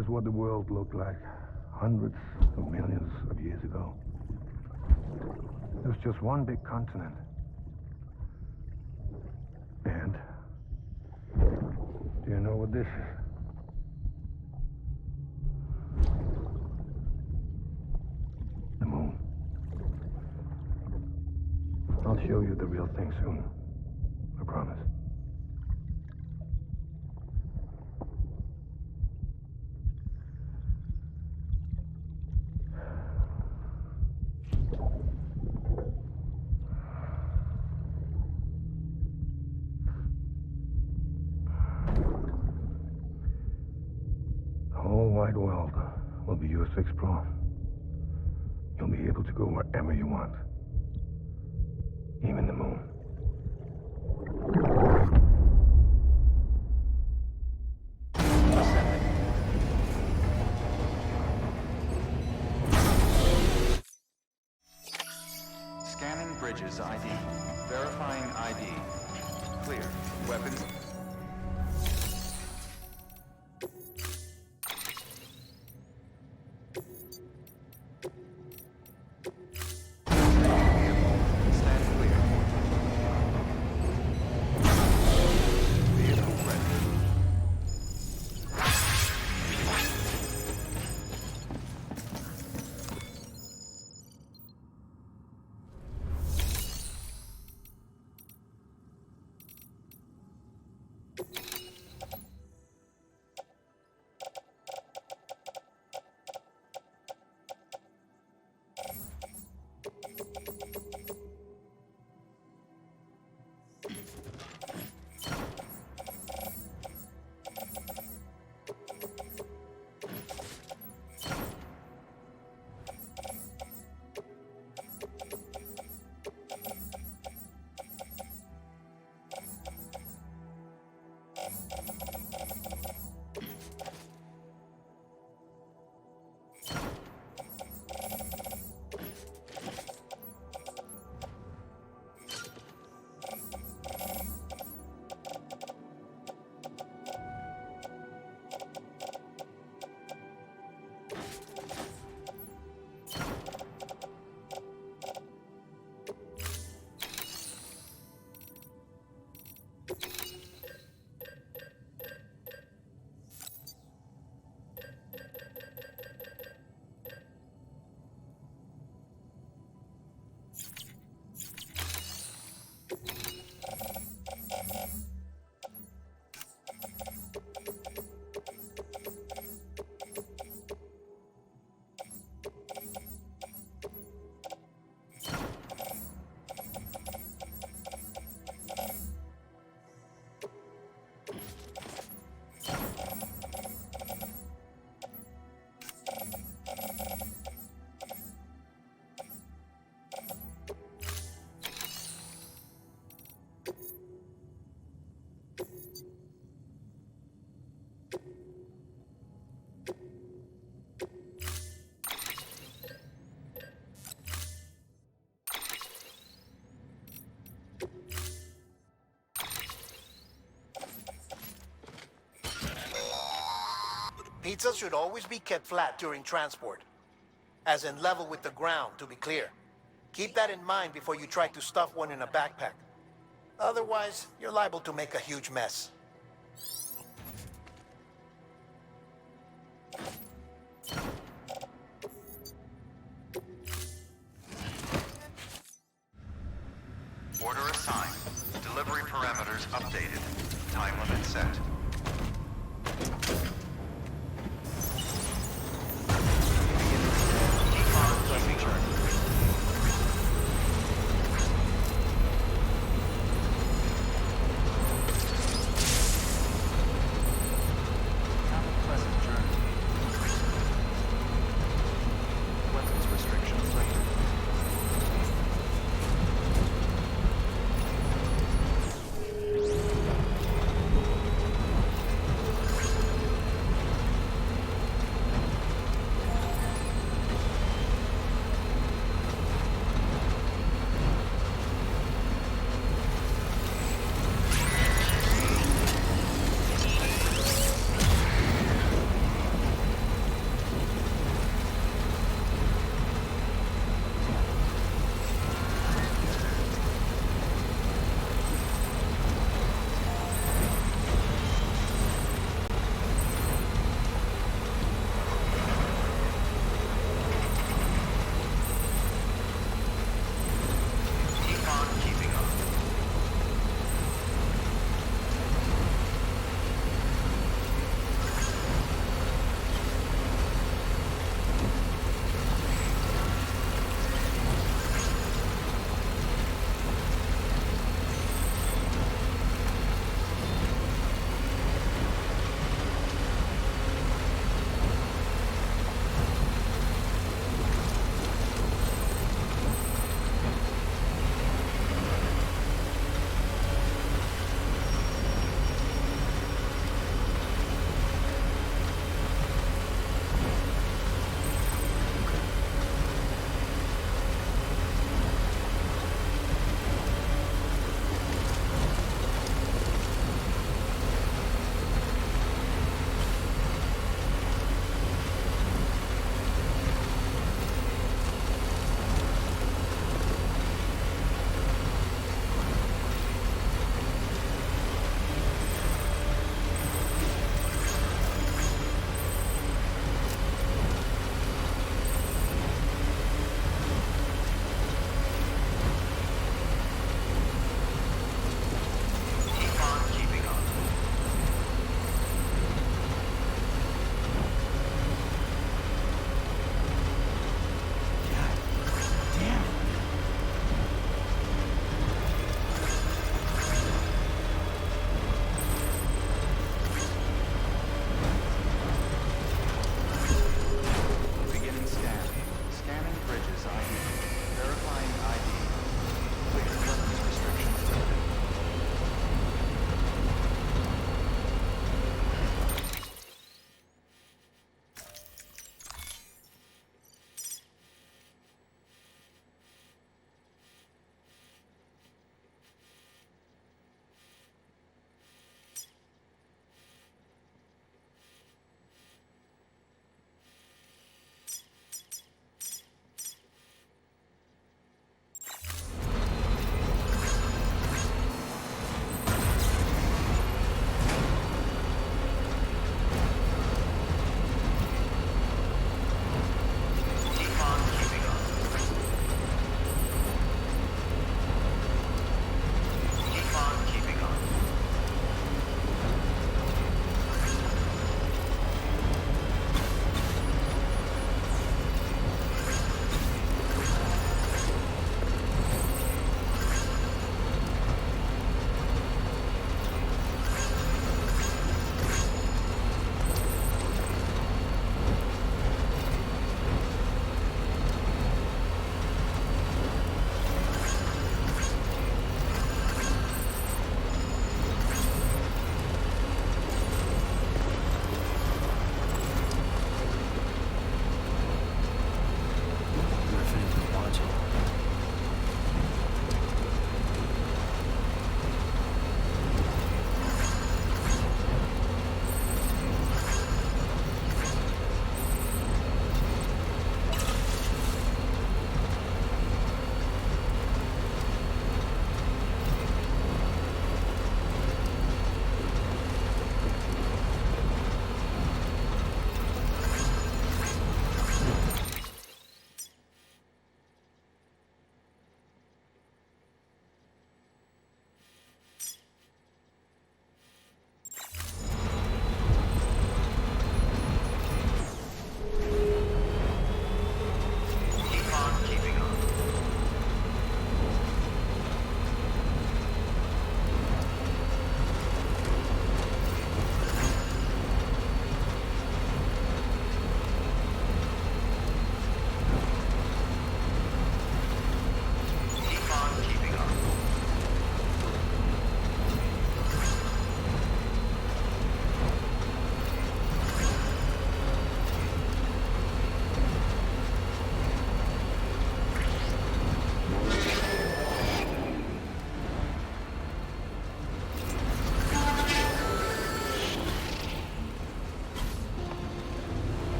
is what the world looked like hundreds of millions of years ago. It was just one big continent. And do you know what this is? The moon. I'll show you the real thing soon. I promise. The whole wide world will be yours to explore. You'll be able to go wherever you want. Even the moon. Scanning bridges ID. Verifying ID. Clear. Weapons. Pizzas should always be kept flat during transport, as in level with the ground, to be clear. Keep that in mind before you try to stuff one in a backpack. Otherwise, you're liable to make a huge mess. Order assigned. Delivery parameters updated. Time limit set.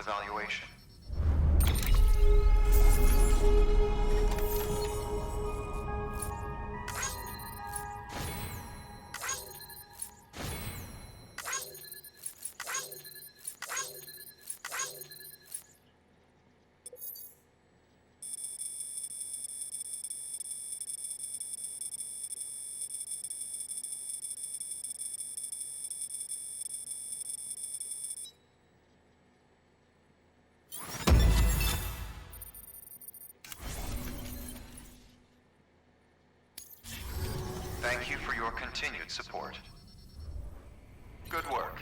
evaluation. Thank you for your continued support. Good work.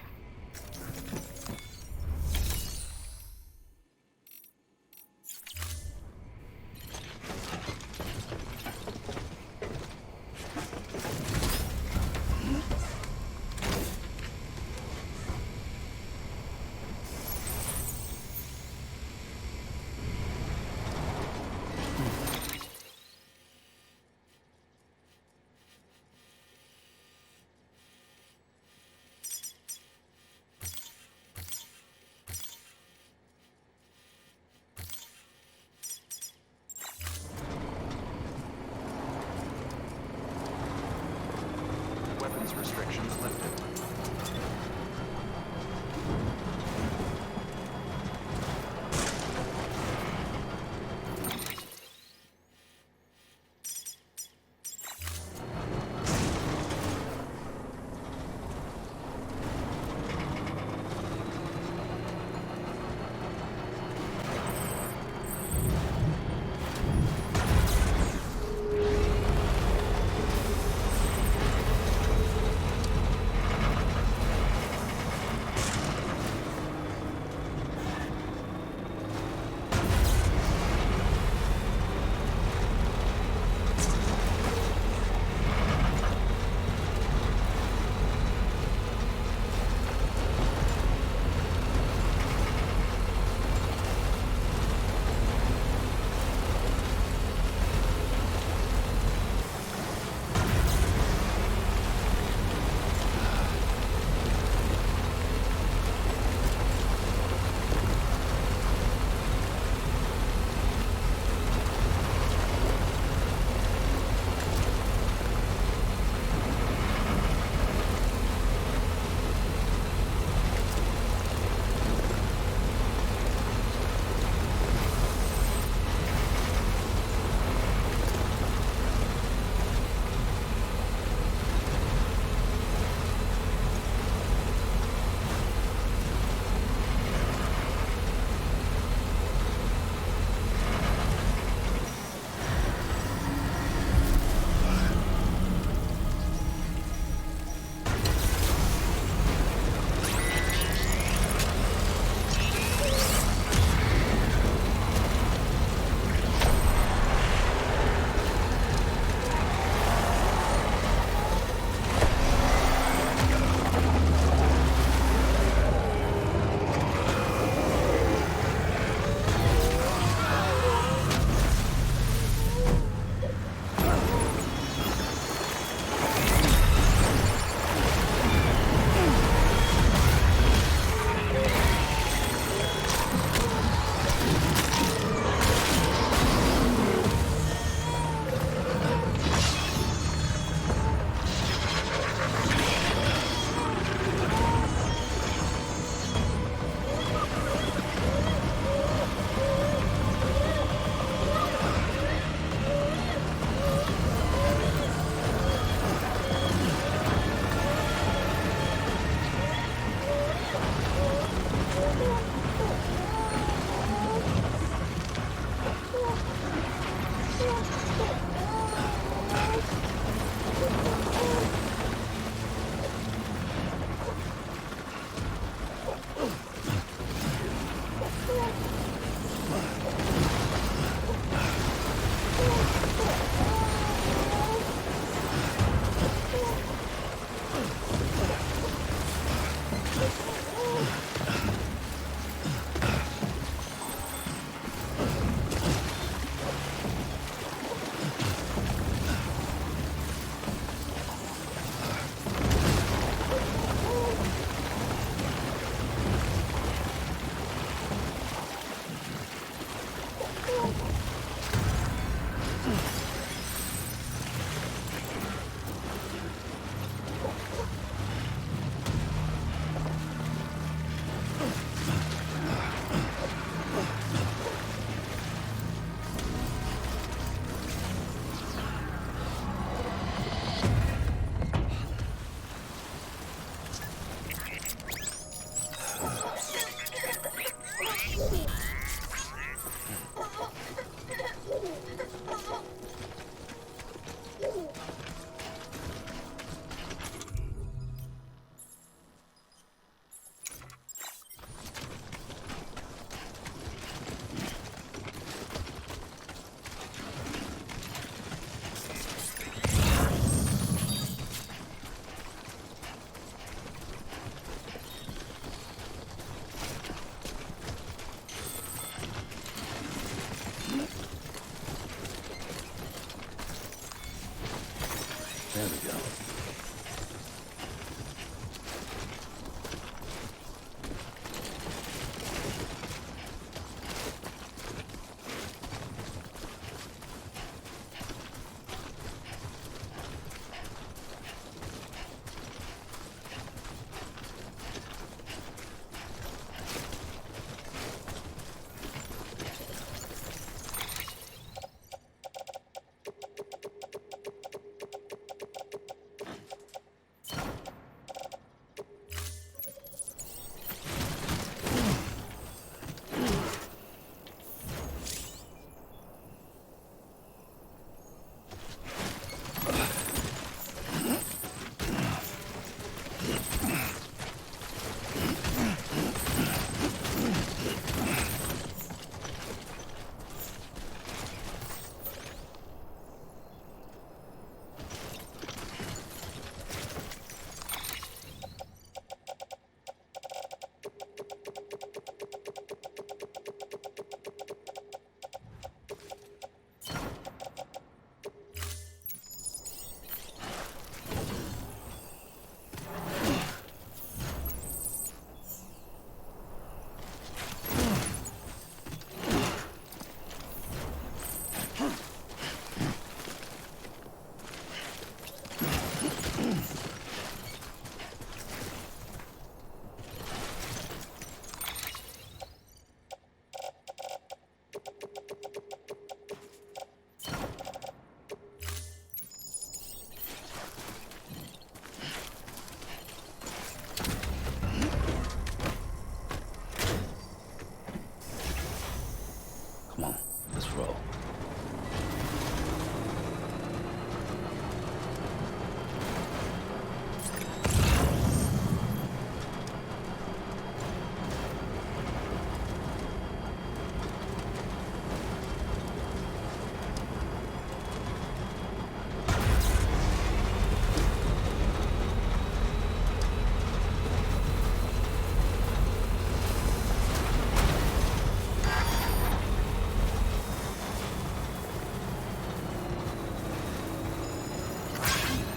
There we go. Come on, let's roll.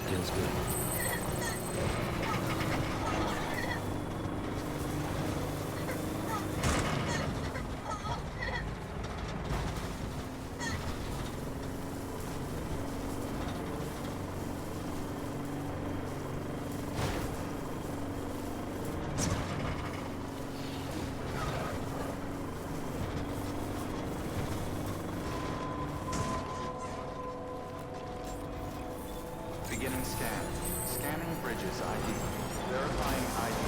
Feels good. Beginning scan. Scanning bridges ID. Verifying ID.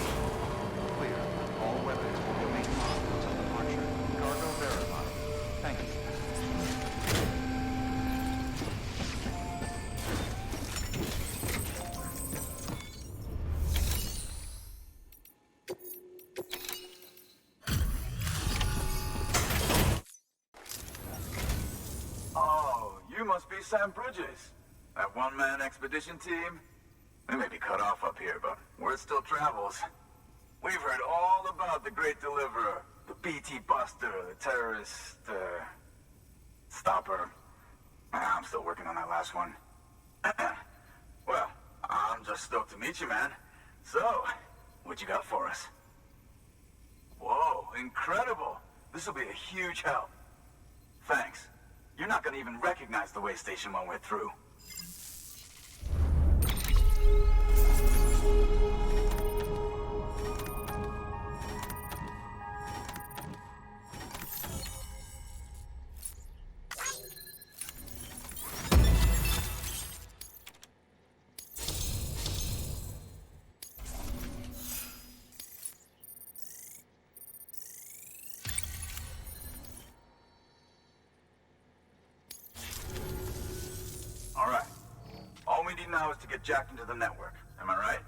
Clear. All weapons will remain locked until departure. Cargo verified. Thank you. Oh, you must be Sam Bridges. That one-man expedition team? They may be cut off up here, but word still travels. We've heard all about the Great Deliverer, the BT Buster, the terrorist, stopper. I'm still working on that last one. Well, I'm just stoked to meet you, man. So, what you got for us? Whoa, incredible. This will be a huge help. Thanks. You're not gonna even recognize the way station when we're through. All right. All we need now is to get jacked into the network. Am I right?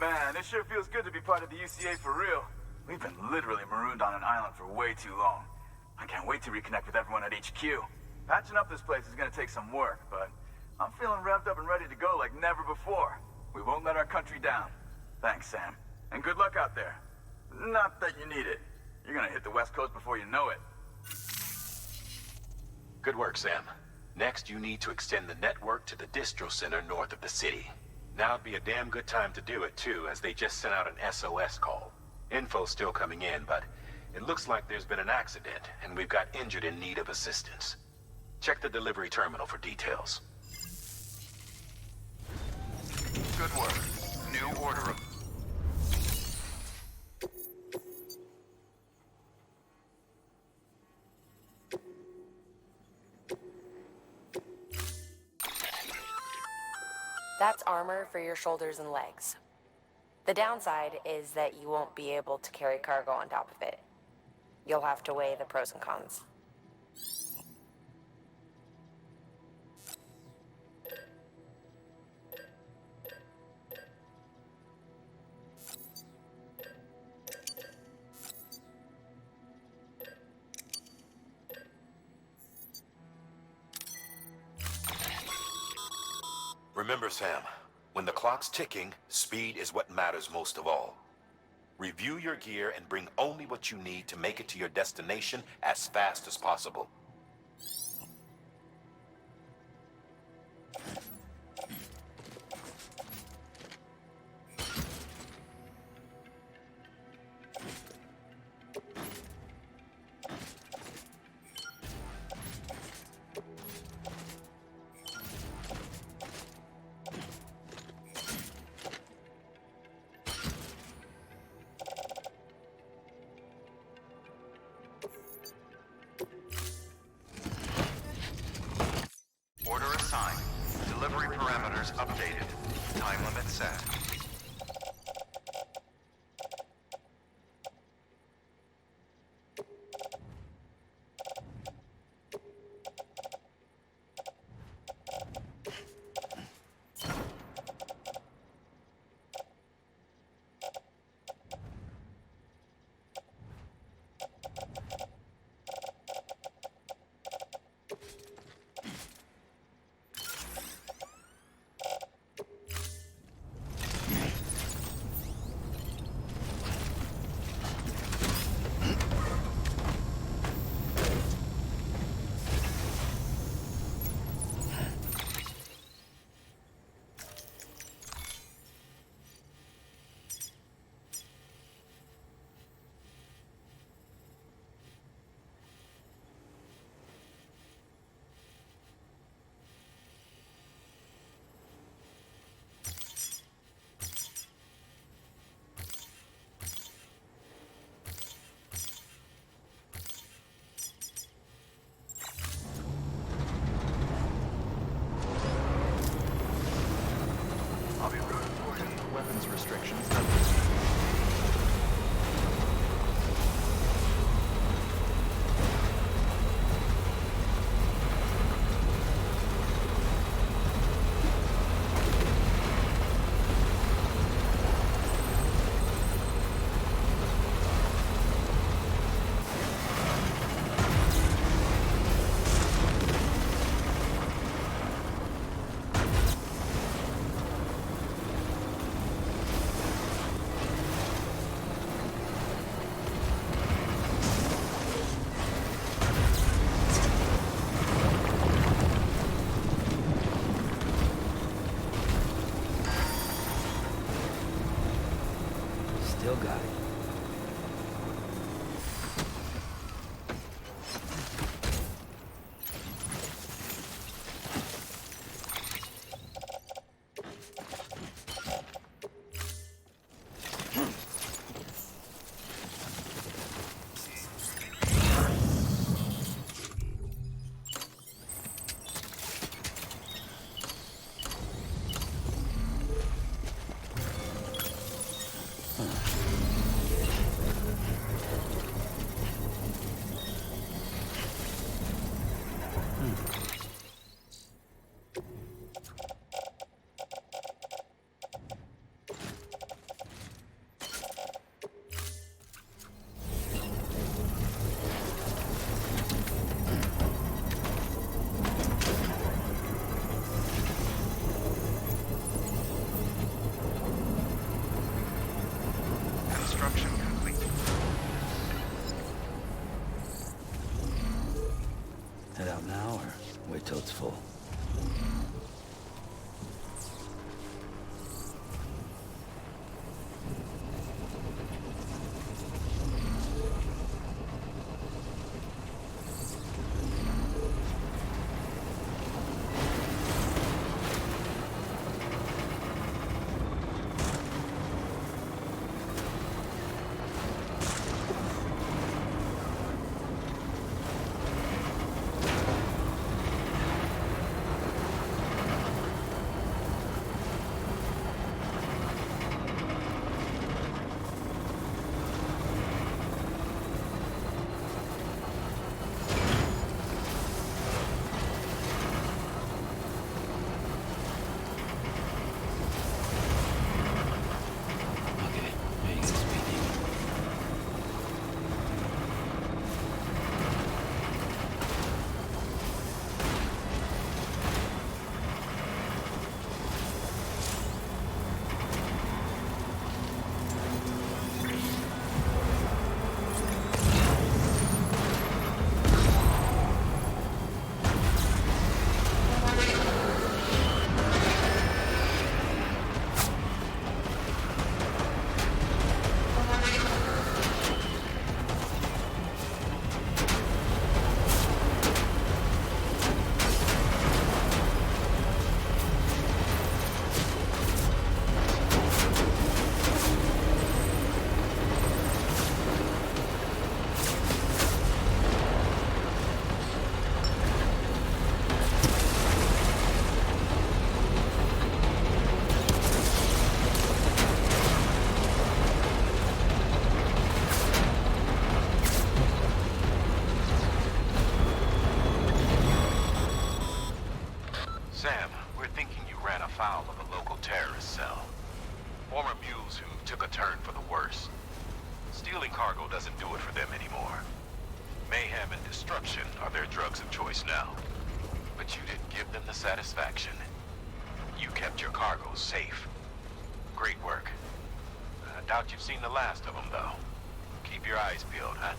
Man, it sure feels good to be part of the UCA for real. We've been literally marooned on an island for way too long. I can't wait to reconnect with everyone at HQ. Patching up this place is gonna take some work, but I'm feeling revved up and ready to go like never before. We won't let our country down. Thanks, Sam. And good luck out there. Not that you need it. You're gonna hit the West Coast before you know it. Good work, Sam. Next, you need to extend the network to the distro center north of the city. Now'd be a damn good time to do it, too, as they just sent out an SOS call. Info's still coming in, but it looks like there's been an accident, and we've got injured in need of assistance. Check the delivery terminal for details. Good work. New order of... That's armor for your shoulders and legs. The downside is that you won't be able to carry cargo on top of it. You'll have to weigh the pros and cons. Remember, Sam, when the clock's ticking, speed is what matters most of all. Review your gear and bring only what you need to make it to your destination as fast as possible. Order assigned. Delivery parameters updated. Time limit set. I'll be rooting for you. Weapons restrictions. Still got it. are mules who took a turn for the worse. Stealing cargo doesn't do it for them anymore. Mayhem and destruction are their drugs of choice now. But you didn't give them the satisfaction. You kept your cargo safe. Great work. I doubt you've seen the last of them, though. Keep your eyes peeled, huh?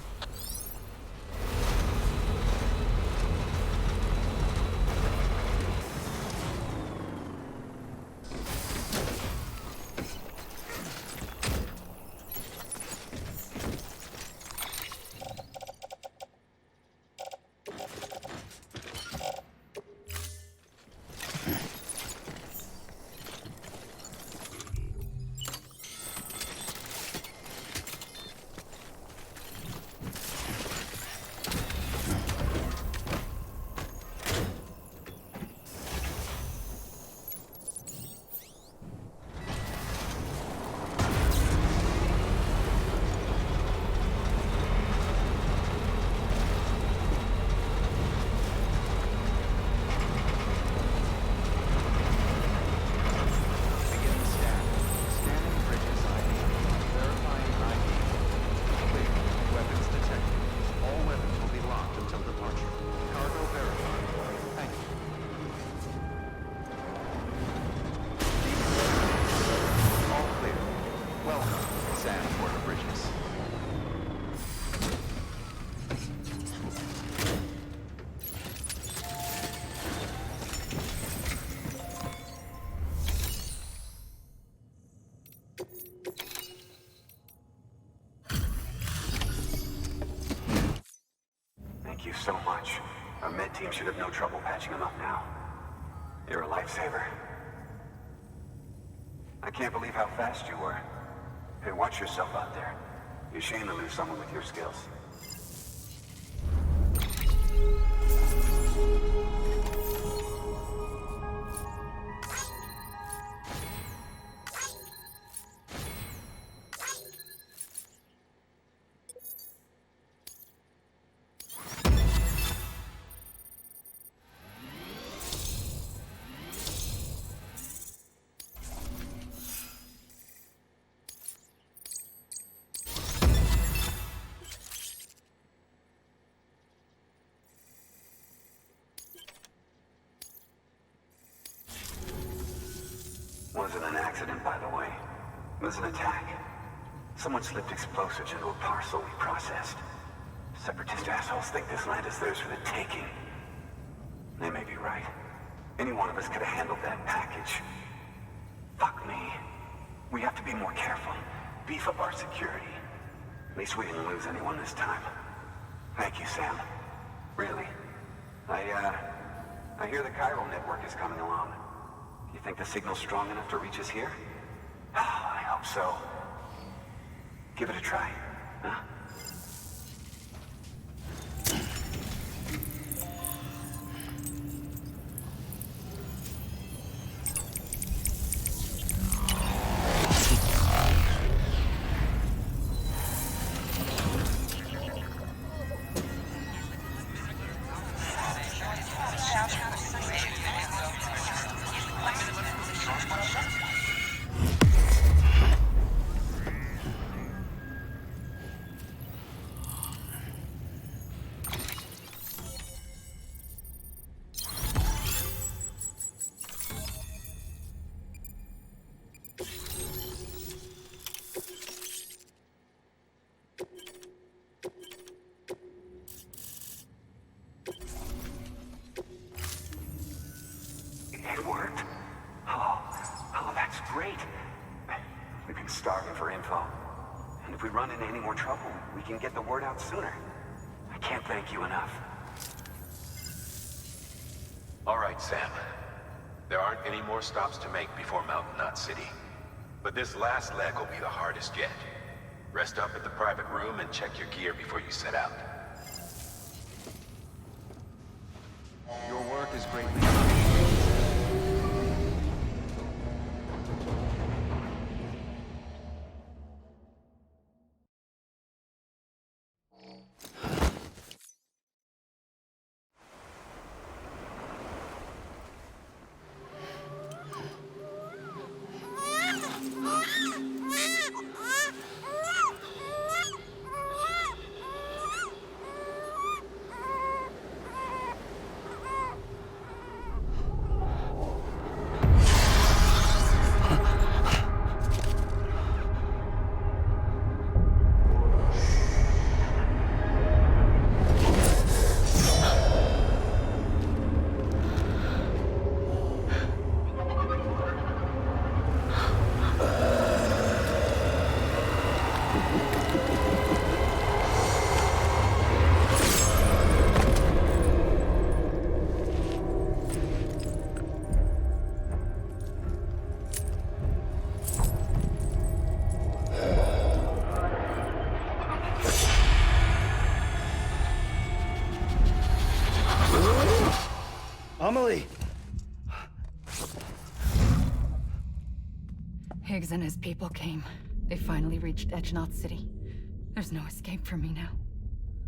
Beginning scan. Scanning bridges ID. Verifying ID. Clear. Weapons detected. All weapons will be locked until departure. Cargo verified. Thank you. All clear. Welcome, Sam Porter Bridges. Thank you so much. Our med team should have no trouble patching him up now. You're a lifesaver. I can't believe how fast you were. Hey, watch yourself out there. You're ashamed to lose someone with your skills. Wasn't an accident, by the way. It was an attack. Someone slipped explosives into a parcel we processed. Separatist assholes think this land is theirs for the taking. They may be right. Any one of us could have handled that package. Fuck me. We have to be more careful. Beef up our security. At least we didn't lose anyone this time. Thank you, Sam. Really. I hear the chiral network is coming along. You think the signal's strong enough to reach us here? Oh, I hope so. Give it a try, huh? It worked. Oh, that's great. We've been starving for info. And if we run into any more trouble, we can get the word out sooner. I can't thank you enough. All right, Sam. There aren't any more stops to make before Mountain Knot City. But this last leg will be the hardest yet. Rest up at the private room and check your gear before you set out. Your work is greatly appreciated. Amelie! Higgs and his people came. They finally reached Edgenaught City. There's no escape for me now.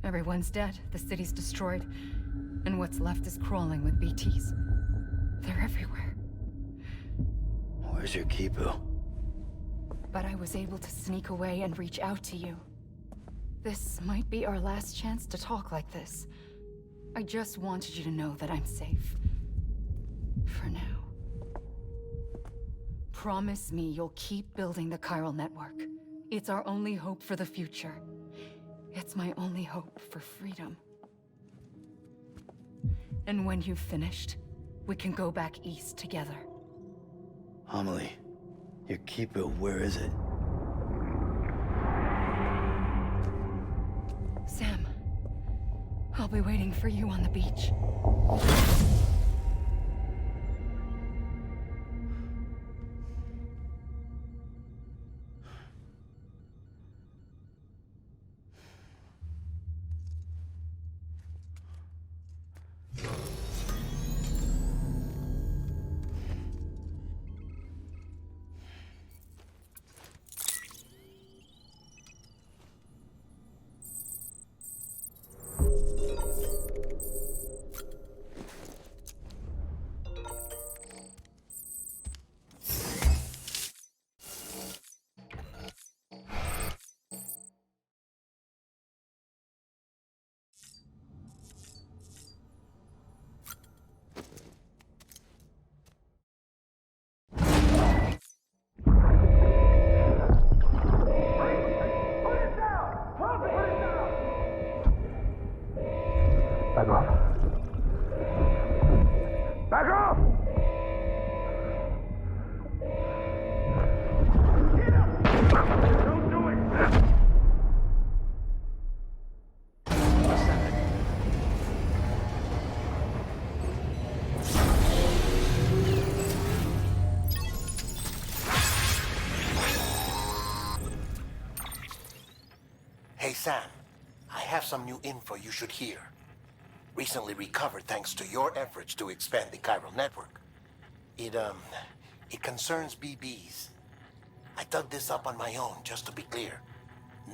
Everyone's dead, the city's destroyed, and what's left is crawling with BTs. They're everywhere. Where's your Kipu? But I was able to sneak away and reach out to you. This might be our last chance to talk like this. I just wanted you to know that I'm safe. For now. Promise me you'll keep building the chiral network. It's our only hope for the future. It's my only hope for freedom. And when you've finished, we can go back east together. Amelie, your Kipu, where is it? Sam, I'll be waiting for you on the beach. Back off. Back off! Don't do it! Hey, Sam. I have some new info you should hear. Recently recovered thanks to your efforts to expand the chiral network. It concerns BBs. I dug this up on my own, just to be clear.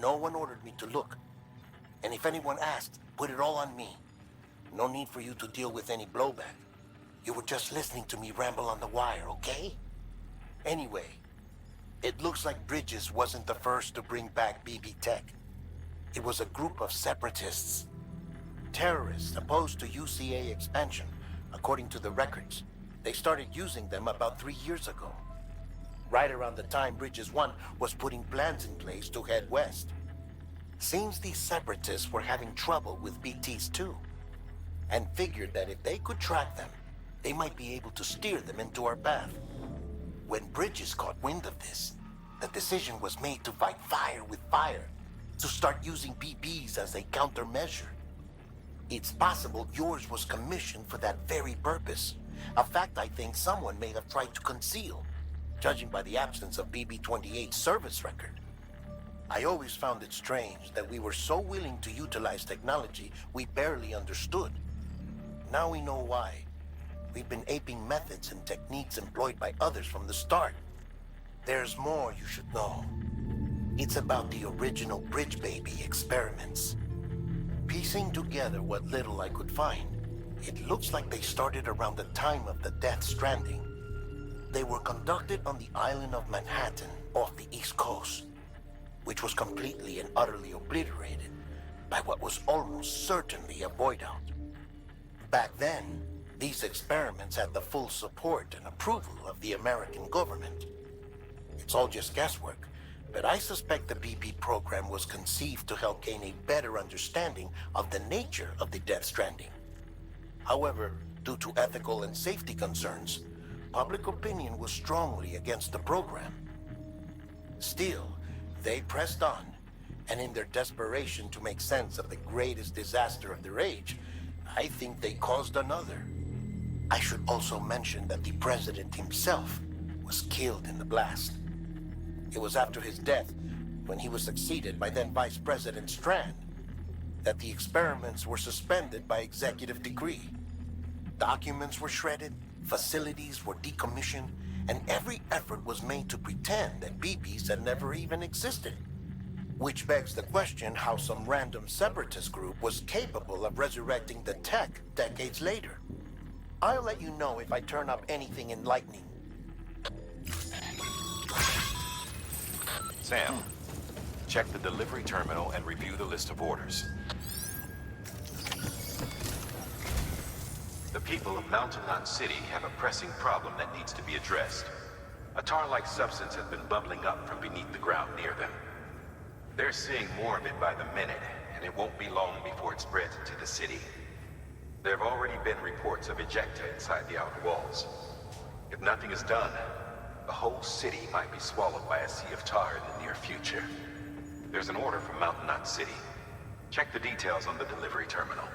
No one ordered me to look. And if anyone asked, put it all on me. No need for you to deal with any blowback. You were just listening to me ramble on the wire, okay? Anyway, it looks like Bridges wasn't the first to bring back BB tech. It was a group of separatists. Terrorists opposed to UCA expansion, according to the records. They started using them about 3 years ago. Right around the time Bridges 1 was putting plans in place to head west. Seems these separatists were having trouble with BTs too, and figured that if they could track them, they might be able to steer them into our path. When Bridges caught wind of this, the decision was made to fight fire with fire, to start using BBs as a countermeasure. It's possible yours was commissioned for that very purpose, a fact I think someone may have tried to conceal, judging by the absence of BB-28's service record. I always found it strange that we were so willing to utilize technology we barely understood. Now we know why. We've been aping methods and techniques employed by others from the start. There's more you should know. It's about the original Bridge Baby experiments. Piecing together what little I could find, it looks like they started around the time of the Death Stranding. They were conducted on the island of Manhattan off the East Coast, which was completely and utterly obliterated by what was almost certainly a void out. Back then, these experiments had the full support and approval of the American government. It's all just guesswork, but I suspect the BB program was conceived to help gain a better understanding of the nature of the Death Stranding. However, due to ethical and safety concerns, public opinion was strongly against the program. Still, they pressed on And in their desperation to make sense of the greatest disaster of their age, I think they caused another. I should also mention that the president himself was killed in the blast. It was after his death, when he was succeeded by then Vice President Strand, that the experiments were suspended by executive decree. Documents were shredded, facilities were decommissioned, and every effort was made to pretend that BBs had never even existed. Which begs the question how some random separatist group was capable of resurrecting the tech decades later. I'll let you know if I turn up anything enlightening. Sam, check the delivery terminal and review the list of orders. The people of Mountain Knot City have a pressing problem that needs to be addressed. A tar-like substance has been bubbling up from beneath the ground near them. They're seeing more of it by the minute, and it won't be long before it spreads into the city. There have already been reports of ejecta inside the outer walls. If nothing is done, the whole city might be swallowed by a sea of tar in the near future. There's an order from Mountain Knot City. Check the details on the delivery terminal.